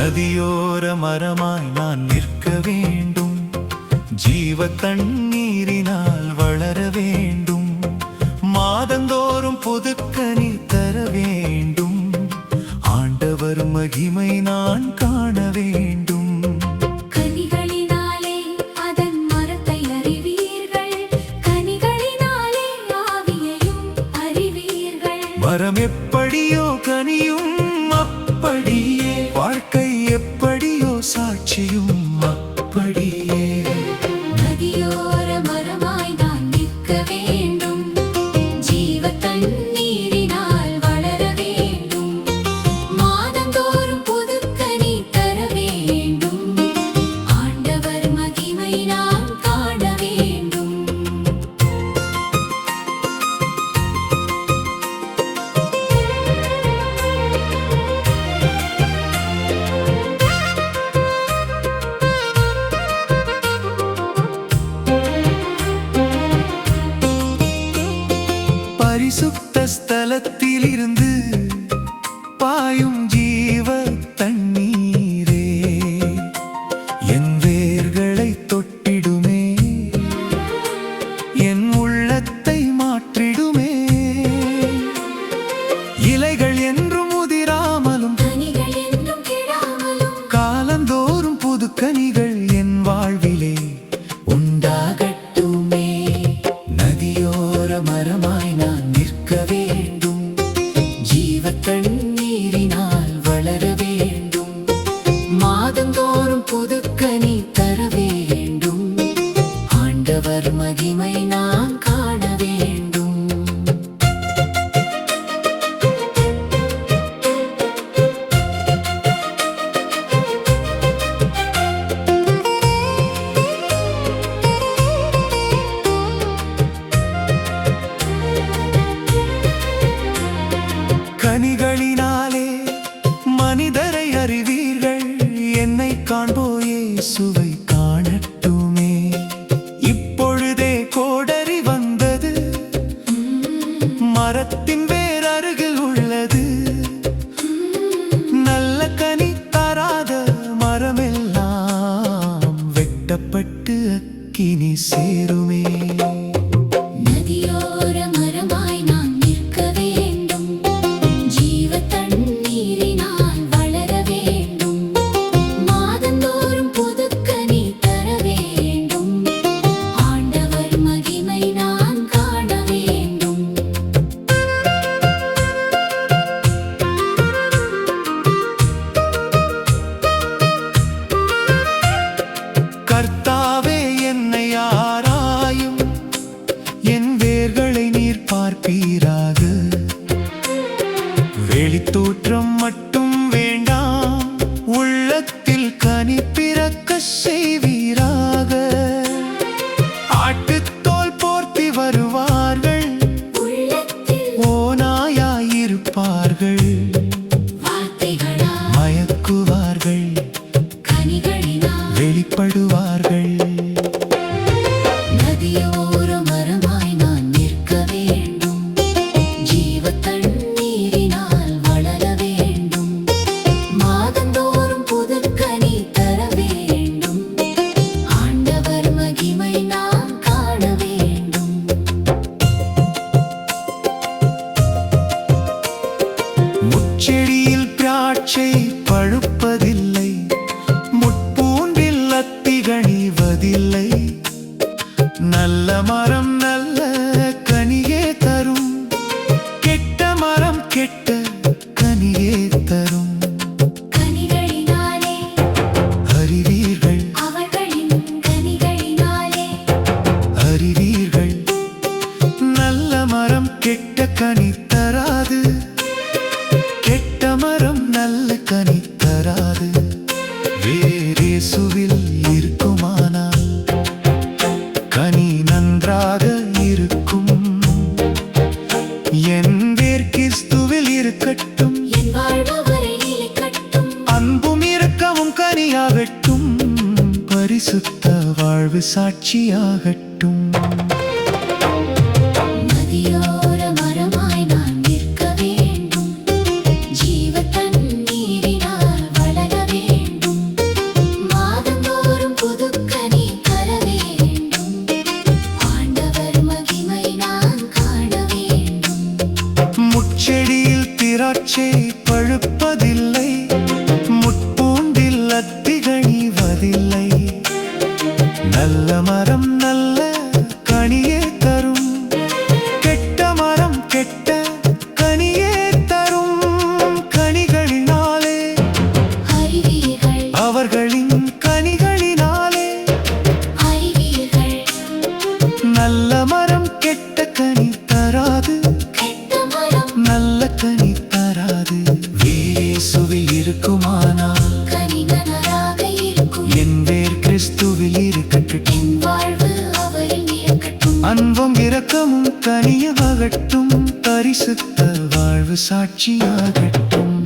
நதியோர மரமாய் நான் நிற்க வேண்டும், ஜீவ தண்ணீரினால் வளர வேண்டும், மாதந்தோறும் புதுக்கனி தர வேண்டும், ஆண்டவர் மகிமை நான் காண வேண்டும். கனிகளினாலே அதன் மரத்தை அறிவீர்கள், கனிகளினாலே ஆவியையும் அறிவீர்கள். மரம் எப்படியோ கனியும் அப்படியே, வாழ்க்கை எப்படியோ சாட்சியும் அப்படியே. நதியோர மரமாய் நான் நிற்க வேண்டும், ஜீவ தண்ணீரினால் வளர வேண்டும், மாதந்தோறும் புதுக்கனி தர வேண்டும், ஆண்டவர் மகிமை நான் காண வேண்டும். பரிசுத்த ஸ்தலத்திலிருந்து பாயும் ஜீவ தண்ணீரே என் வேர்களை தொட்டிடுமே, என் உள்ளத்தை மாற்றிடுமே. இலைகள் என்றும் உதிராமலும் கனிகள் என்றும் கெடாமலும், காலந்தோறும் புது கனிகள் என் வாழ்விலே உண்டாகட்டுமே. நதியோர மரமாய் நான் நிற்க வேண்டும், ஜீவ தண்ணீரினால் வளர வேண்டும், மாதந்தோறும் புதுக்கனி தர வேண்டும், ஆண்டவர் மகிமை நான் காண வேண்டும். கனிகளினாலே மனிதரை அறிவீர்கள், என்னை காண்போயே சுவை காணட்டுமே. இப்பொழுதே கோடரி வந்தது, மரத்தின் வேர் அருகில் உள்ளது, நல்ல கனி தராத மரமெல்லாம் வெட்டப்பட்டு அக்கினி சேருமே. நதியோர மரமாய் நான் நிற்க வேண்டும், ஜீவ தண்ணீரினால் வளர வேண்டும், மாதந்தோறும் புதுக்கனி தர வேண்டும், ஆண்டவர் மகிமை நான் காண வேண்டும். கர்த்தாவே என்னை ஆராயும், என் வேர்களை நீர் பார்ப்பீராக. வெளித்தோற்றம் மட்டும் வேண்டாம், உள்ளத்தில் கனி பிறக்க செய்வீராக. ஆட்டுத்தோல் போர்த்தி வருவார்கள், உள்ளத்தில் ஓநாயாயிருப்பார்கள், வார்த்தைகளால் மயக்குவார்கள், கனிகளினால் வெளிப்படுவார்கள். நதியோர மரமாய் நான் நிற்க வேண்டும், ஜீவ தண்ணீரினால் வளர வேண்டும், மாதந்தோறும் புதுக்கனி தர வேண்டும், ஆண்டவர் மகிமை நான் காண வேண்டும். முச்செடியில் திராட்சை பழுப்பதில்லை, முட்பூண்டில் அத்தி கனிவதில்லை, நல்ல மரம் நல்ல கனியே தரும், கெட்ட மரம் கெட்ட கனியே தரும். கனிகளினாலே அறிவீர்கள் அவர்களின் கனிகளினாலே, அறிவீர்கள், நல்ல மரம் கெட்ட கனி தராது, கெட்ட மரம் நல்ல கனி தராது. வேர் இயேசுவில் இருக்குமானால் கனி நன்றாக இருக்கும், என் வேர் கிறிஸ்துவில் இருக்கட்டும், என் வாழ்வு வரை நிலைக்கட்டும், அன்பும் இரக்கமும் கனியாகட்டும், பரிசுத்த வாழ்வு சாட்சியாகட்டும். நதியோர மரமாய் நான் நிற்க வேண்டும், திராட்சை பழுப்பதில்லை, முட்பூண்டில் அத்திகணிவதில்லை. நல்ல மரம் நல்ல கனியே தரும், கெட்ட மரம் கெட்ட கனியே தரும். கனிகளினாலே அறிவீர்கள், அவர்களின் கனிகளினாலே. அறிவீர்கள். நல்ல மரம் கெட்ட கனி தராது, கெட்ட மரம் நல்ல கனி தராது. இயேசுவில் இருக்குமானால் கனிகனராக இருக்கும். என் வேர் கிறிஸ்துவில் இருக்கட்டும். என் வாழ்வு அவரில் இருக்கட்டும். அன்பும் இரக்கமும் கனியாகட்டும், பரிசுத்த வாழ்வு சாட்சியாகட்டும்.